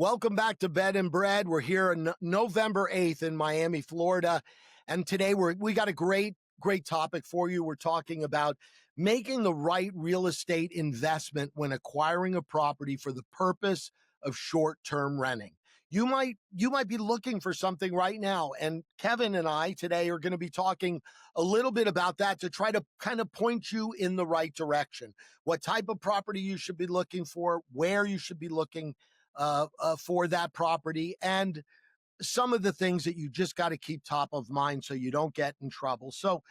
Welcome back to Bed and Bread. We're here on November 8th in Miami, Florida. And today we got a great topic for you. We're talking about making the right real estate investment when acquiring a property for the purpose of short-term renting. You might be looking for something right now. And Kevin and I today are going to be talking a little bit about that to try to kind of point you in the right direction. What type of property you should be looking for, where you should be looking for that property, and some of the things that you just got to keep top of mind so you don't get in trouble. So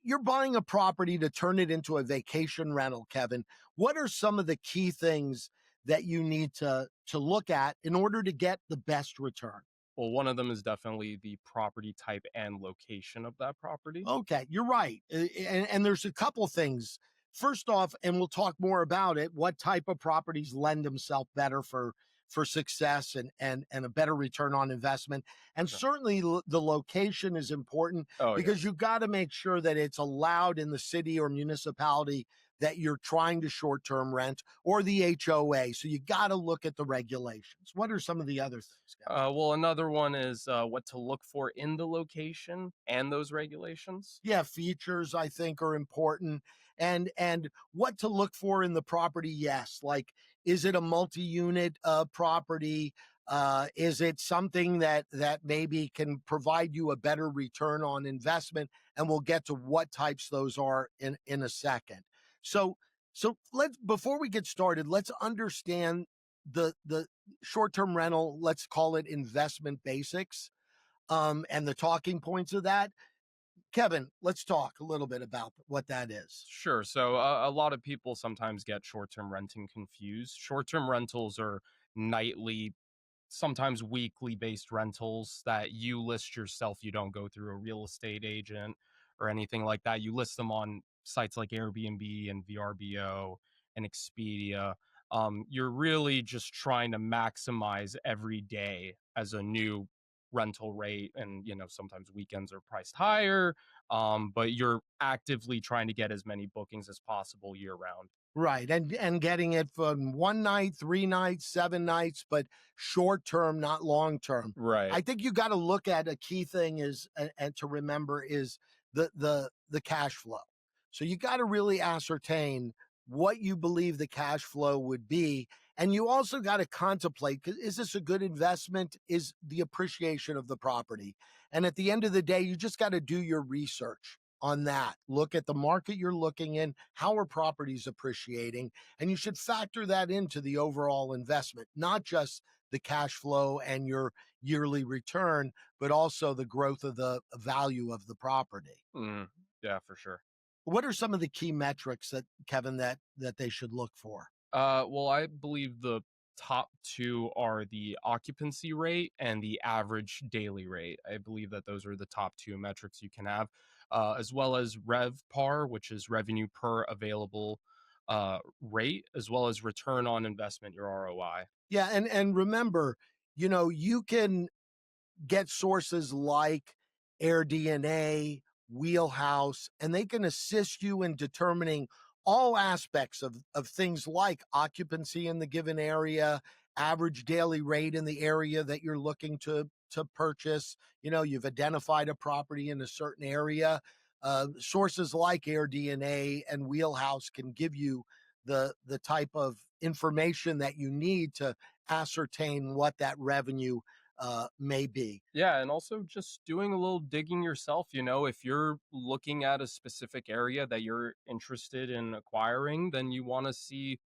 you're buying a property to turn it into a vacation rental, Kevin. What are some of the key things that you need to look at in order to get the best return? Well, one of them is definitely the property type and location of that property. Okay, you're right. And there's a couple things. First off, and we'll talk more about it, what type of properties lend themselves better for success and a better return on investment. And Sure. certainly the location is important Oh, yeah. because you got to make sure that it's allowed in the city or municipality that you're trying to short-term rent, or the HOA. So you got to look at the regulations. What are some of the other things, Kevin? Well, another one is what to look for in the location and those regulations. Yeah, features I think are important, and what to look for in the property. Yes, like, is it a multi-unit property? Is it something that maybe can provide you a better return on investment? And we'll get to what types those are in a second. So let's, before we get started, let's understand the short-term rental, let's call it investment basics, and the talking points of that. Kevin, let's talk a little bit about what that is. Sure. So a lot of people sometimes get short-term renting confused. Short-term rentals are nightly, sometimes weekly based rentals that you list yourself. You don't go through a real estate agent or anything like that. You list them on sites like Airbnb and VRBO and Expedia. You're really just trying to maximize every day as a new rental rate, and sometimes weekends are priced higher, but you're actively trying to get as many bookings as possible year round. Right. And getting it from one night, 3 nights, 7 nights, but short term, not long term. Right. I think you got to look at a key thing is, and to remember, is the cash flow. So you got to really ascertain what you believe the cash flow would be. And you also got to contemplate, is this a good investment? Is the appreciation of the property? And at the end of the day, you just got to do your research on that. Look at the market you're looking in, how are properties appreciating, and you should factor that into the overall investment, not just the cash flow and your yearly return, but also the growth of the value of the property. Mm, yeah, for sure. What are some of the key metrics that, Kevin, that they should look for? Well, I believe the top two are the occupancy rate and the average daily rate. I believe that those are the top two metrics you can have, as well as RevPAR, which is revenue per available rate, as well as return on investment, your ROI. Yeah, and remember, you can get sources like AirDNA, Wheelhouse, and they can assist you in determining all aspects of things like occupancy in the given area, average daily rate in the area that you're looking to purchase. You've identified a property in a certain area. Sources like AirDNA and Wheelhouse can give you the type of information that you need to ascertain what that revenue may be. Yeah, and also just doing a little digging yourself. If you're looking at a specific area that you're interested in acquiring, then you want to see,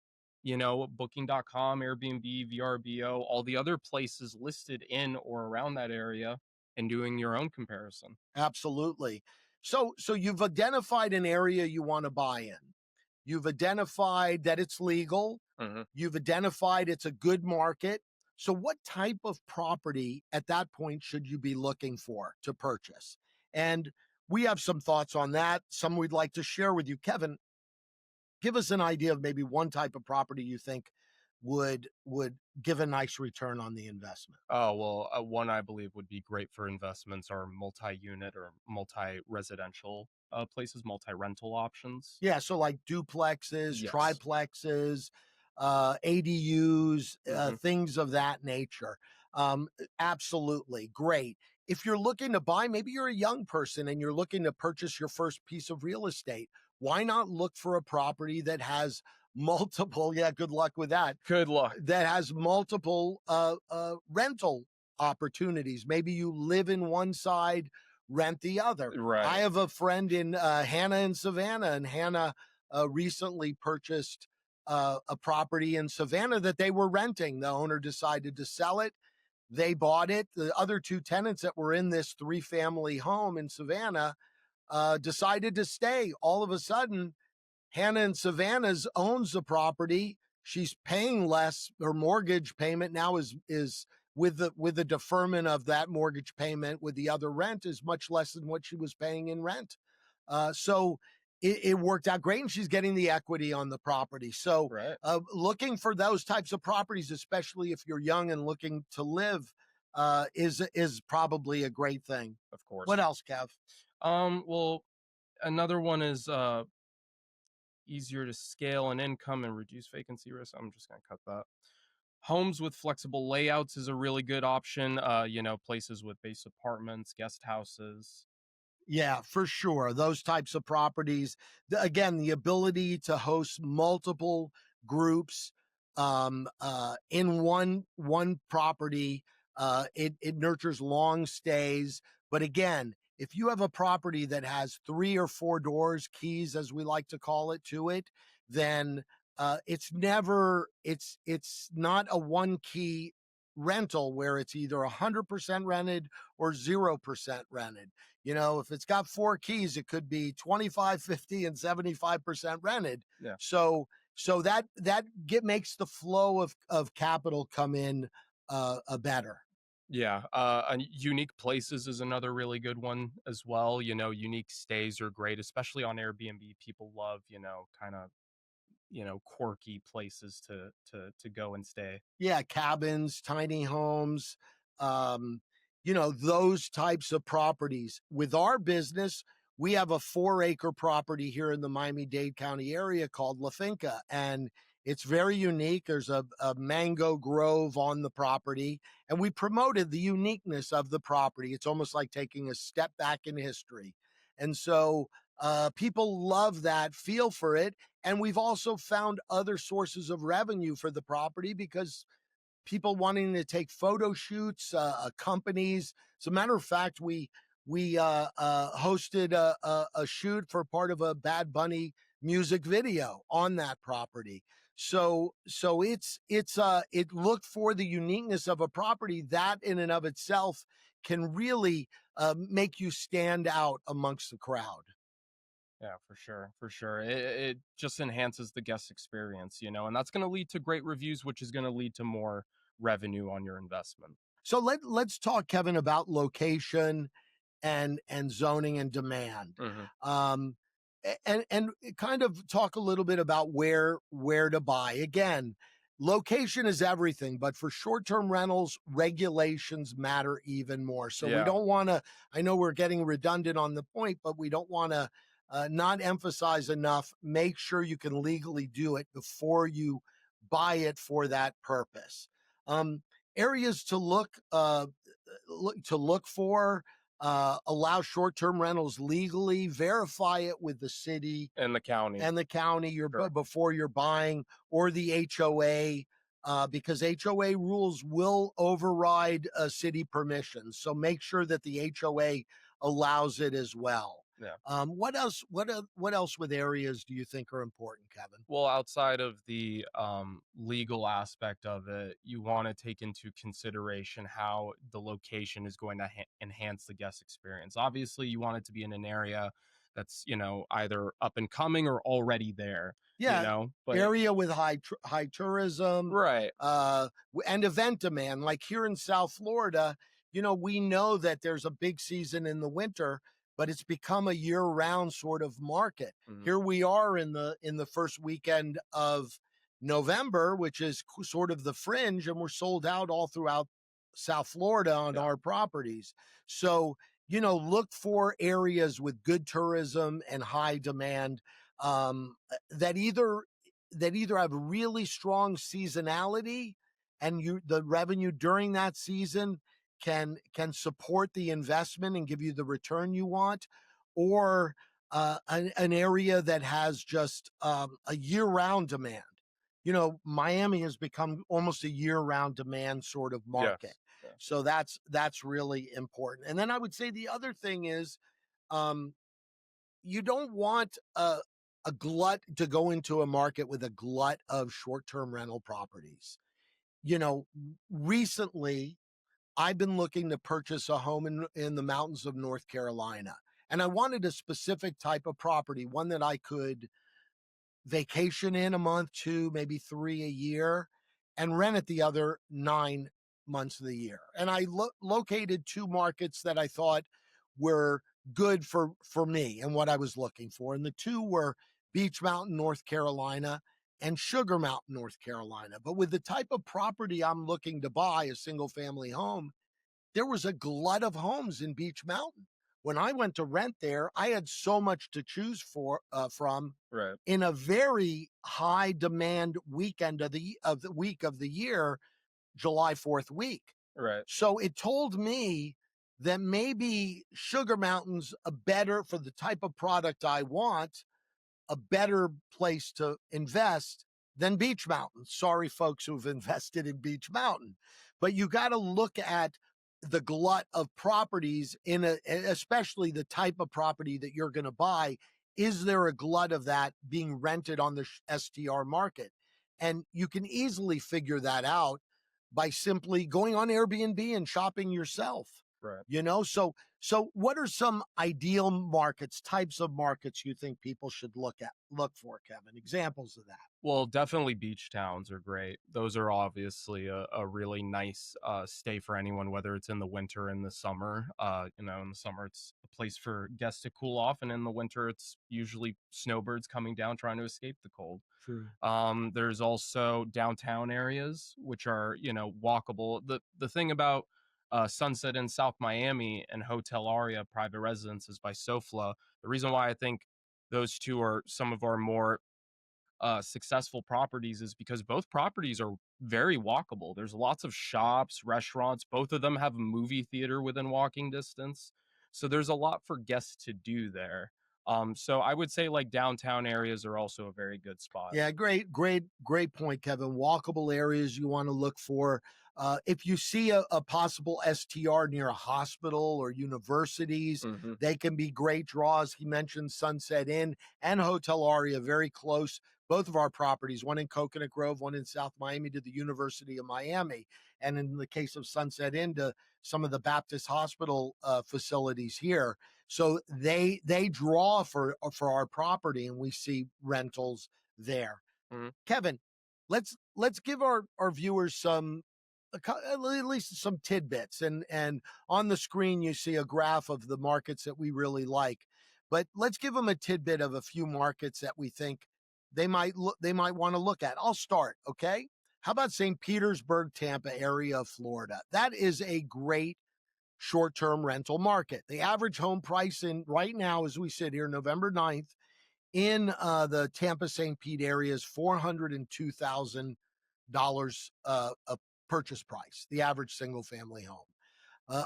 booking.com, Airbnb, VRBO, all the other places listed in or around that area, and doing your own comparison. Absolutely. So you've identified an area you want to buy in. You've identified that it's legal. Hmm. You've identified it's a good market. So what type of property at that point should you be looking for to purchase? And we have some thoughts on that, some we'd like to share with you. Kevin, give us an idea of maybe one type of property you think would give a nice return on the investment. Oh, well, one I believe would be great for investments are multi-unit or multi-residential places, multi-rental options. Yeah, so like duplexes, Yes. triplexes, ADUs, Hmm. things of that nature. Absolutely great. If you're looking to buy, maybe you're a young person and you're looking to purchase your first piece of real estate. Why not look for a property that has multiple? Yeah, good luck with that. Good luck. That has multiple rental opportunities. Maybe you live in one side, rent the other. I Right. have a friend in Hannah in Savannah, and Hannah recently purchased a property in Savannah that they were renting. The owner decided to sell it. They bought it. The other two tenants that were in this three-family home in Savannah decided to stay. All of a sudden, Hannah in Savannah's owns the property. She's paying less. Her mortgage payment now is with the deferment of that mortgage payment with the other rent is much less than what she was paying in rent. So it worked out great, and she's getting the equity on the property. So Right. looking for those types of properties, especially if you're young and looking to live, is probably a great thing. Of course. What else, Kev? Well, another one is easier to scale and income and reduce vacancy risk. I'm just gonna cut that. Homes with flexible layouts is a really good option. Places with base apartments, guest houses. Yeah, for sure. Those types of properties. Again, the ability to host multiple groups in one property. It nurtures long stays. But again, if you have a property that has three or four doors, keys, as we like to call it, to it, then it's not a one key rental where it's either 100% rented or 0% rented. If it's got four keys, it could be 25, 50, and 75% rented. Yeah. So that makes the flow of capital come in better. Yeah. And unique places is another really good one as well. Unique stays are great, especially on Airbnb. People love, kind of, quirky places to go and stay. Yeah, cabins, tiny homes, um, those types of properties. With our business, we have a 4-acre property here in the Miami-Dade County area called La Finca, and it's very unique. There's a mango grove on the property, and we promoted the uniqueness of the property. It's almost like taking a step back in history. And so people love that feel for it. And we've also found other sources of revenue for the property because people wanting to take photo shoots, companies. As a matter of fact, we hosted a shoot for part of a Bad Bunny music video on that property. So it looked for the uniqueness of a property that in and of itself can really make you stand out amongst the crowd. Yeah, for sure, for sure. It just enhances the guest experience, and that's going to lead to great reviews, which is going to lead to more revenue on your investment. So let's talk, Kevin, about location and zoning and demand. Hmm. Um, and kind of talk a little bit about where to buy. Again, location is everything, but for short-term rentals, regulations matter even more. So we Yeah, don't want to. I know we're getting redundant on the point, but we don't want to not emphasize enough. Make sure you can legally do it before you buy it for that purpose. Um, Areas to look for, allow short-term rentals legally, verify it with the city in the county. and the county Sure. before you're buying, or the HOA, because HOA rules will override city permissions. So make sure that the HOA allows it as well. Yeah. What else with areas do you think are important, Kevin? Well, outside of the legal aspect of it, you want to take into consideration how the location is going to enhance the guest experience. Obviously, you want it to be in an area that's, either up and coming or already there, Yeah, but area with high tourism, right. and event demand. Like here in South Florida, we know that there's a big season in the winter, but it's become a year-round sort of market. Mhm. Here we are in the first weekend of November, which is sort of the fringe, and we're sold out all throughout South Florida on Yeah. our properties. So, look for areas with good tourism and high demand, that either that either have really strong seasonality and the revenue during that season can support the investment and give you the return you want, or an area that has just a year-round demand. Miami has become almost a year-round demand sort of market. Yes. Yeah. So that's really important. And then I would say the other thing is, um, you don't want a glut to go into a market with a glut of short-term rental properties. You know, recently I've been looking to purchase a home in the mountains of North Carolina, and I wanted a specific type of property, one that I could vacation in a month, 2, maybe 3 a year, and rent it the other 9 months of the year. And I located 2 markets that I thought were good for me and what I was looking for. And the 2 were Beach Mountain, North Carolina, and Sugar Mountain, North Carolina. But with the type of property I'm looking to buy, a single family home, there was a glut of homes in Beach Mountain. When I went to rent there, I had so much to choose from Right. in a very high demand weekend of the week of the year, July 4th week. Right. So it told me that maybe Sugar Mountain's a better for the type of product I want, a better place to invest than Beach Mountain. Sorry, folks who've invested in Beach Mountain, but you got to look at the glut of properties especially the type of property that you're going to buy. Is there a glut of that being rented on the STR market? And you can easily figure that out by simply going on Airbnb and shopping yourself. Right. So what are some ideal markets, types of markets you think people should look for, Kevin? Examples of that. Well, definitely beach towns are great. Those are obviously a really nice stay for anyone, whether it's in the winter or in the summer. In the summer, it's a place for guests to cool off, and in the winter, it's usually snowbirds coming down trying to escape the cold. True. There's also downtown areas which are, walkable. The thing about Sunset in South Miami and Hotel Aria private residences by SoFla, the reason why I think those two are some of our more successful properties is because both properties are very walkable. There's lots of shops, restaurants. Both of them have a movie theater within walking distance. So there's a lot for guests to do there. So I would say like downtown areas are also a very good spot. Yeah, great point, Kevin. Walkable areas you want to look for. If you see a possible STR near a hospital or universities, Hmm. they can be great draws. He mentioned Sunset Inn and Hotel Aria, very close. Both of our properties, one in Coconut Grove, one in South Miami, to the University of Miami. And in the case of Sunset Inn, to some of the Baptist hospital facilities here. So they draw for our property, and we see rentals there. Hmm. Kevin, let's give our viewers some at least some tidbits, and on the screen you see a graph of the markets that we really like, but let's give them a tidbit of a few markets that we think they might want to look at. I'll start, okay? How about St. Petersburg, Tampa area of Florida? That is a great short-term rental market. The average home price in right now, as we sit here, November 9th, in the Tampa St. Pete area is $402,000 a purchase price, the average single family home.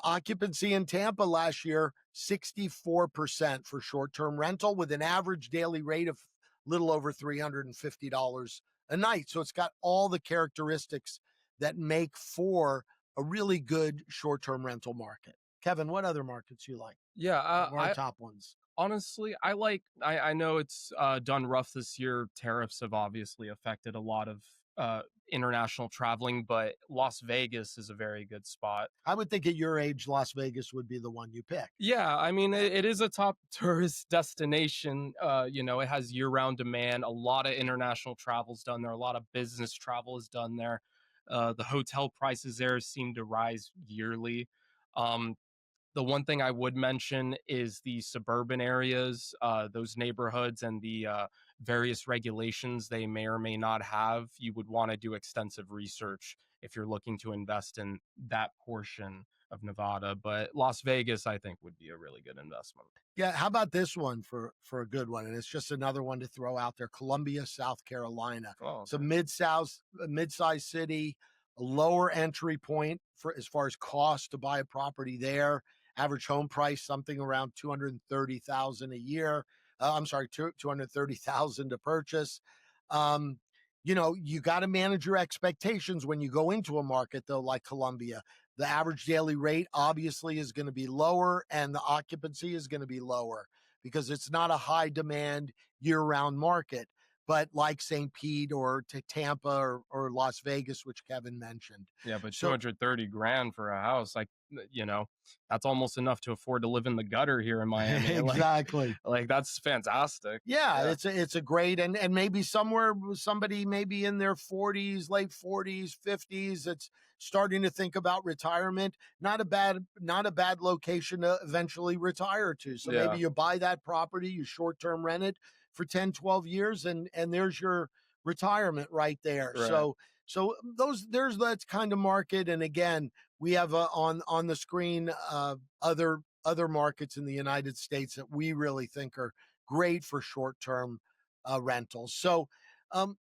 Occupancy in Tampa last year, 64% for short term rental with an average daily rate of little over $350 a night. So it's got all the characteristics that make for a really good short term rental market. Kevin, what other markets you like? Yeah, Of our top ones. honestly, I know it's done rough this year. Tariffs have obviously affected a lot of international traveling, but Las Vegas is a very good spot. I would think at your age, Las Vegas would be the one you pick. Yeah, I mean, it is a top tourist destination. It has year-round demand. A lot of international travel's done there. A lot of business travel is done there. The hotel prices there seem to rise yearly. Um, the one thing I would mention is the suburban areas, those neighborhoods, and the various regulations they may or may not have. You would want to do extensive research if you're looking to invest in that portion of Nevada, but Las Vegas, I think, would be a really good investment. Yeah, how about this one for a good one? And it's just another one to throw out there. Columbia, South Carolina. Oh, It's a okay. mid-sized city, a lower entry point for as far as cost to buy a property there. Average home price something around 230,000 a year. I'm sorry, 230,000 to purchase. Um, you got to manage your expectations when you go into a market though, like Columbia. The average daily rate obviously is going to be lower and the occupancy is going to be lower because it's not a high demand year round market. But like St. Pete or to Tampa or Las Vegas, which Kevin mentioned. Yeah, but So 230 grand for a house, like, that's almost enough to afford to live in the gutter here in Miami. exactly. Like that's fantastic. Yeah, Yeah. it's a great and maybe somewhere somebody maybe in their 40s, late 40s, 50s that's starting to think about retirement. Not a bad location to eventually retire to. So maybe Yeah. you buy that property, you short-term rent it for 10, 12 years and there's your retirement right there. Right. So those there's that kind of market and again, we have on the screen other markets in the United States that we really think are great for short-term rentals. So, um,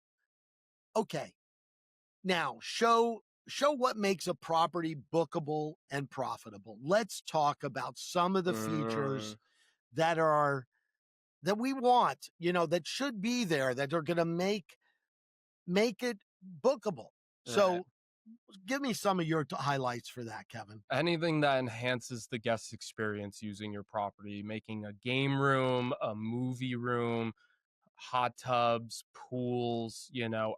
okay, now show what makes a property bookable and profitable. Let's talk about some of the features Mm, that are that we want, that should be there that are going to make it bookable. right. So, give me some of your highlights for that, Kevin. Anything that enhances the guest experience using your property, making a game room, a movie room, hot tubs, pools,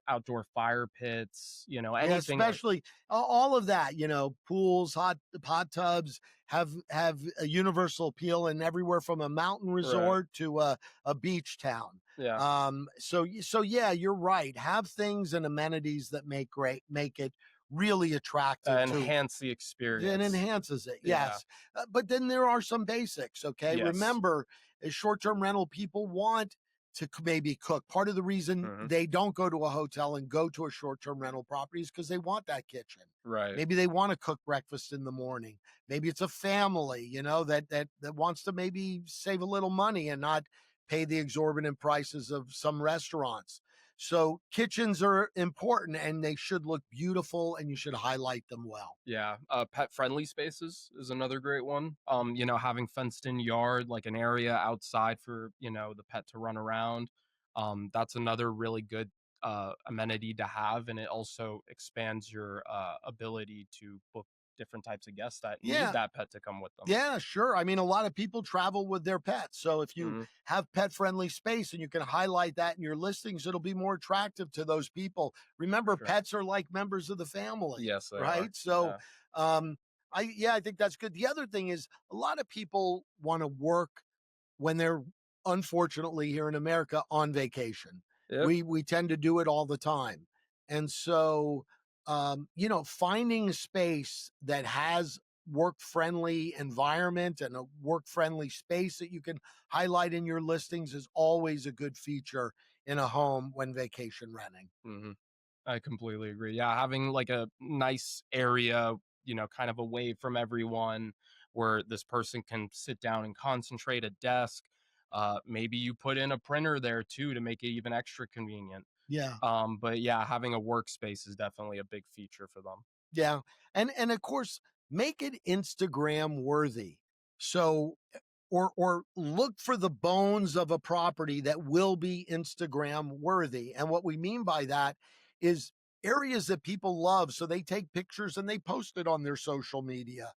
outdoor fire pits, Yeah, anything like. especially all of that, pools, hot tubs have a universal appeal and everywhere from a mountain Right. resort to a beach town. Yeah. So yeah, you're right. Have things and amenities that make it really attractive to Enhance the it experience. enhances it, Yeah. yes. But then there are some basics, okay? Yes. Remember, as short-term rental people want to maybe cook. Part of the reason Hmm. they don't go to a hotel and go to a short-term rental property is because they want that kitchen. Right. Maybe they want to cook breakfast in the morning. Maybe it's a family, that wants to maybe save a little money and not pay the exorbitant prices of some restaurants. So kitchens are important and they should look beautiful and you should highlight them well. Yeah, pet friendly spaces is another great one. Having fenced in yard, like an area outside for, the pet to run around. That's another really good amenity to have, and it also expands your ability to book different types of guests that need Yeah, that pet to come with them. yeah, sure. I mean, a lot of people travel with their pets. So if you Hmm. have pet friendly space and you can highlight that in your listings, it'll be more attractive to those people. Remember, Sure. pets are like members of the family, Yes, they are. right? So, Yeah. um, I think that's good. The other thing is a lot of people want to work when they're unfortunately here in America on vacation. Yep. We tend to do it all the time. And so finding a space that has work friendly environment and a work friendly space that you can highlight in your listings is always a good feature in a home when vacation renting. Hmm. I completely agree. Yeah, having like a nice area, kind of away from everyone where this person can sit down and concentrate, a desk. Maybe you put in a printer there too to make it even extra convenient. Yeah. But yeah, having a workspace is definitely a big feature for them. Yeah. And of course, make it Instagram worthy. So or look for the bones of a property that will be Instagram worthy. And what we mean by that is areas that people love. So they take pictures and they post it on their social media.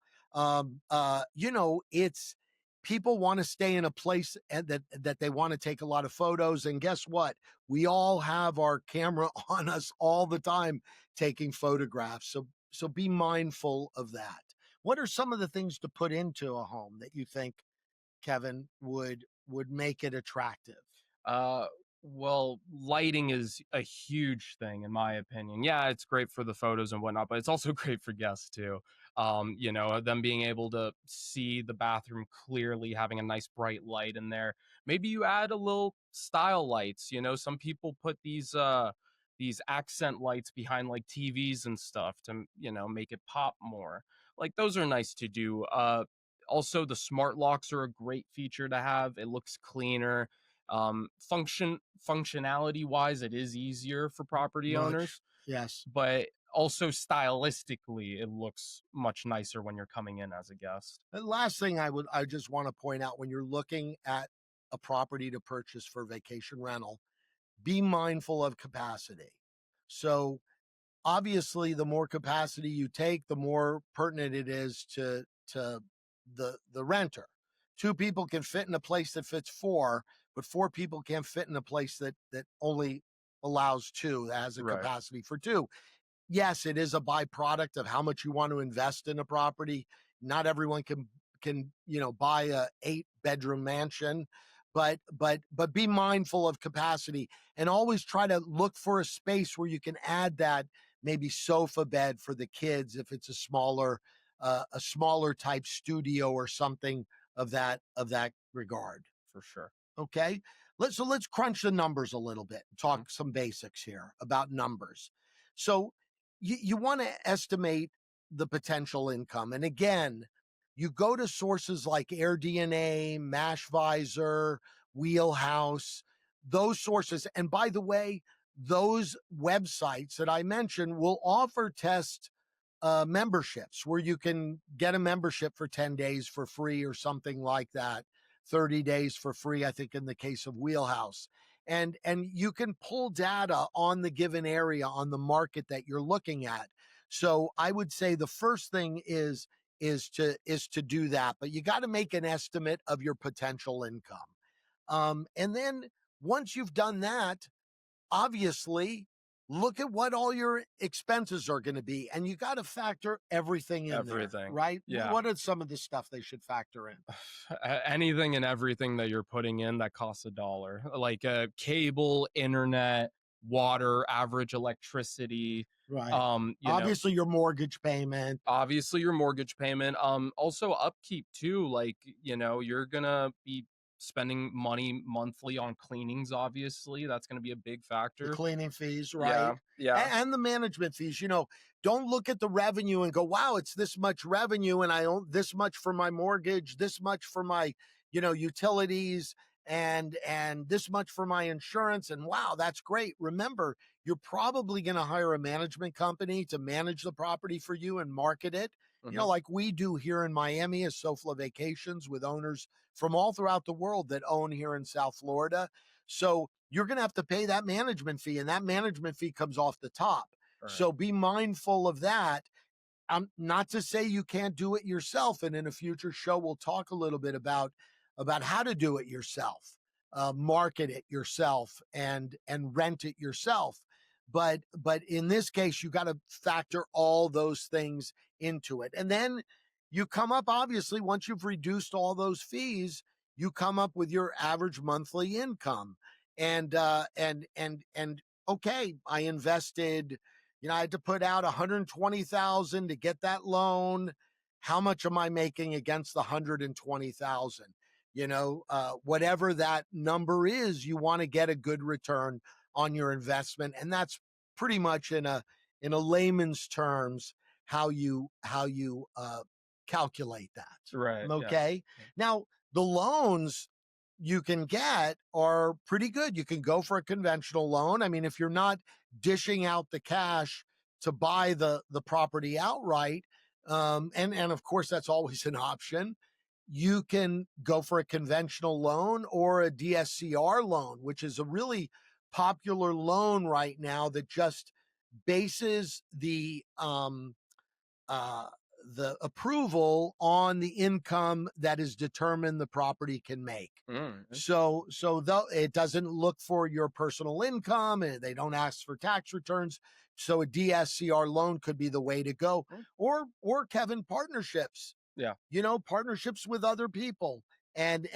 It's people want to stay in a place that they want to take a lot of photos. And guess what? We all have our camera on us all the time taking photographs. So be mindful of that. What are some of the things to put into a home that you think Kevin would make it attractive? Uh, well, lighting is a huge thing in my opinion. Yeah, it's great for the photos and whatnot, but it's also great for guests too. Them being able to see the bathroom clearly, having a nice bright light in there. Maybe you add a little style lights. Some people put these accent lights behind like TVs and stuff to make it pop more. Like those are nice to do. Also the smart locks are a great feature to have. It looks cleaner. Functionality wise, it is easier for property Much. owners, Yes. but also stylistically, it looks much nicer when you're coming in as a guest. The last thing I just want to point out when you're looking at a property to purchase for vacation rental, be mindful of capacity. So obviously the more capacity you take, the more pertinent it is to the renter. Two people can fit in a place that fits four, but four people can't fit in a place that only allows two, that has a Right. capacity for two. Yes, it is a byproduct of how much you want to invest in a property. Not everyone can buy a 8-bedroom mansion, but be mindful of capacity and always try to look for a space where you can add that maybe sofa bed for the kids if it's a smaller type studio or something of that regard. For sure. Okay. Let's crunch the numbers a little bit, Mhm. talk some basics here about numbers. So you want to estimate the potential income. And again, you go to sources like AirDNA, Mashvisor, Wheelhouse, those sources. And by the way, those websites that I mentioned will offer test memberships where you can get a membership for 10 days for free or something like that, 30 days for free, I think, in the case of Wheelhouse. And you can pull data on the given area on the market that you're looking at. So I would say the first thing is to do that, but you got to make an estimate of your potential income. And then once you've done that, obviously look at what all your expenses are going to be, and you got to factor everything in there, Everything. right? Yeah. What are some of the stuff they should factor in? Anything and everything that you're putting in that costs $1, like cable, internet, water, average electricity. Right. You know, Obviously your mortgage payment. obviously your mortgage payment. Also upkeep too. Like you're gonna be spending money monthly on cleanings. Obviously, that's gonna be a big The factor. cleaning fees, right? Yeah, yeah. And the management fees. Don't look at the revenue and go, wow, it's this much revenue and I own this much for my mortgage, this much for my, utilities and this much for my insurance. And wow, that's great. Remember, you're probably going to hire a management company to manage the property for you and market it. Hmm. Like we do here in Miami as SoFla Vacations with owners from all throughout the world that own here in South Florida. So you're going to have to pay that management fee, and that management fee comes off the top. All right. So be mindful of that. Not to say you can't do it yourself, and in a future show, we'll talk a little bit about how to do it yourself, market it yourself, and rent it yourself. But in this case, you got to factor all those things into it, and then you come up. Obviously, once you've reduced all those fees, you come up with your average monthly income, and okay, I invested. I had to put out 120,000 to get that loan. How much am I making against the 120,000? Whatever that number is, you want to get a good return on your investment, and that's pretty much in a layman's terms how you calculate that. Right. Yeah. Okay. Yeah. Now the loans you can get are pretty good. You can go for a conventional loan. I mean, if you're not dishing out the cash to buy the property outright, and of course that's always an option. You can go for a conventional loan or a DSCR loan, which is a really popular loan right now that just bases uh, the approval on the income that is determined the property can make. So though it doesn't look for your personal income and they don't ask for tax returns. So a DSCR loan could be the way to go. Mm. Or Kevin, partnerships, Yeah. partnerships with other people and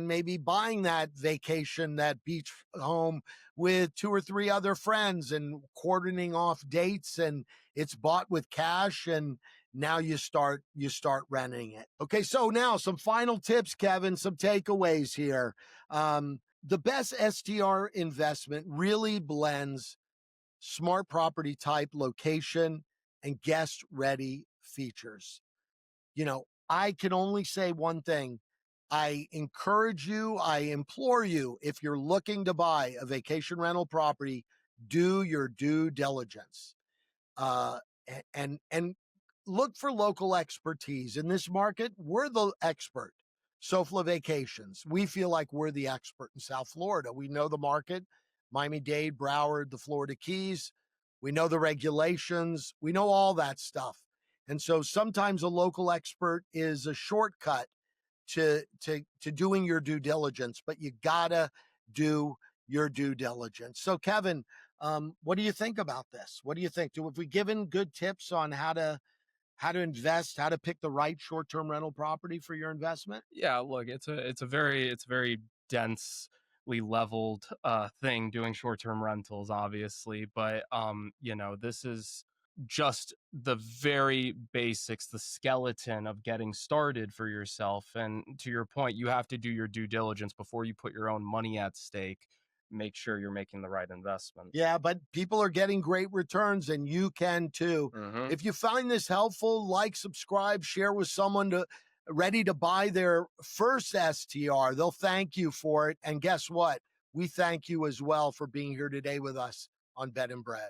maybe buying that vacation, that beach home with two or three other friends and cordoning off dates, and it's bought with cash, and now you start renting it. Okay, so now some final tips, Kevin, some takeaways here. The best STR investment really blends smart property type, location, and guest ready features. I can only say one thing. I encourage you, I implore you, if you're looking to buy a vacation rental property, do your due diligence. uh, and look for local expertise in this market. We're the expert. SoFla Vacations. We feel like we're the expert in South Florida. We know the market, Miami-Dade, Broward, the Florida Keys. We know the regulations. We know all that stuff. And so sometimes a local expert is a shortcut to doing your due diligence, but you gotta do your due diligence. So, Kevin, what do you think about this? What do you think? Have we given good tips on how to invest, how to pick the right short term rental property for your investment? Yeah, look, it's a very densely leveled thing doing short-term rentals, obviously, but this is just the very basics, the skeleton of getting started for yourself. And to your point, you have to do your due diligence before you put your own money at stake. Make sure you're making the right investment. Yeah, but people are getting great returns and you can too. Hmm. If you find this helpful, like, subscribe, share with someone ready to buy their first STR. They'll thank you for it. And guess what? We thank you as well for being here today with us on Bed and Bread.